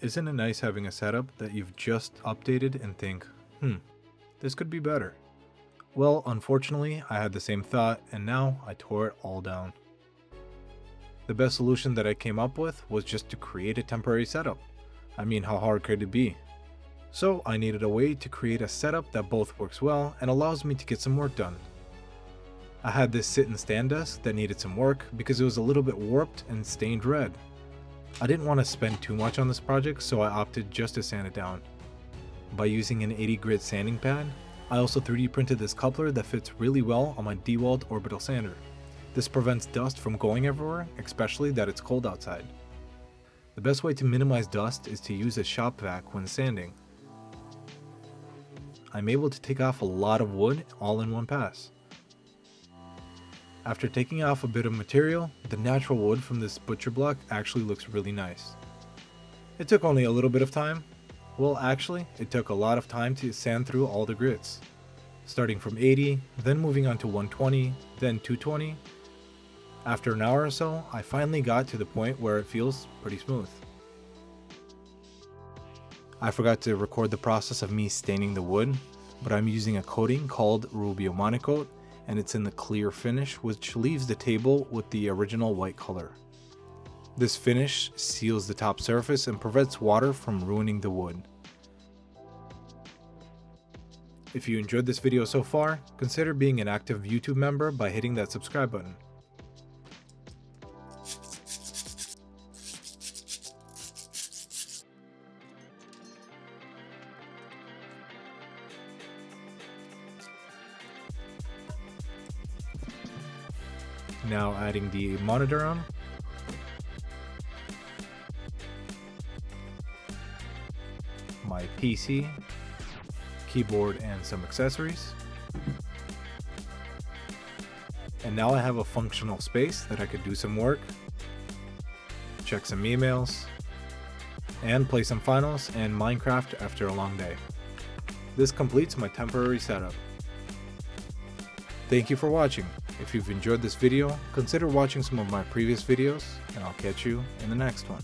Isn't it nice having a setup that you've just updated and think, this could be better? Well, unfortunately, I had the same thought and now I tore it all down. The best solution that I came up with was just to create a temporary setup. I mean, how hard could it be? So I needed a way to create a setup that both works well and allows me to get some work done. I had this sit and stand desk that needed some work because it was a little bit warped and stained red. I didn't want to spend too much on this project, so I opted just to sand it down. By using an 80 grit sanding pad, I also 3D printed this coupler that fits really well on my dewalled orbital sander. This prevents dust from going everywhere, especially that it's cold outside. The best way to minimize dust is to use a shop vac when sanding. I'm able to take off a lot of wood all in one pass. After taking off a bit of material, the natural wood from this butcher block actually looks really nice. It took only a little bit of time. Well, actually, it took a lot of time to sand through all the grits. Starting from 80, then moving on to 120, then 220. After an hour or so, I finally got to the point where it feels pretty smooth. I forgot to record the process of me staining the wood, but I'm using a coating called Rubio Monocoat, and it's in the clear finish, which leaves the table with the original white color. This finish seals the top surface and prevents water from ruining the wood. If you enjoyed this video so far, consider being an active YouTube member by hitting that subscribe button. Now adding the monitor on. My PC, keyboard, and some accessories. And now I have a functional space that I could do some work, check some emails, and play some finals and Minecraft after a long day. This completes my temporary setup. Thank you for watching. If you've enjoyed this video, consider watching some of my previous videos, and I'll catch you in the next one.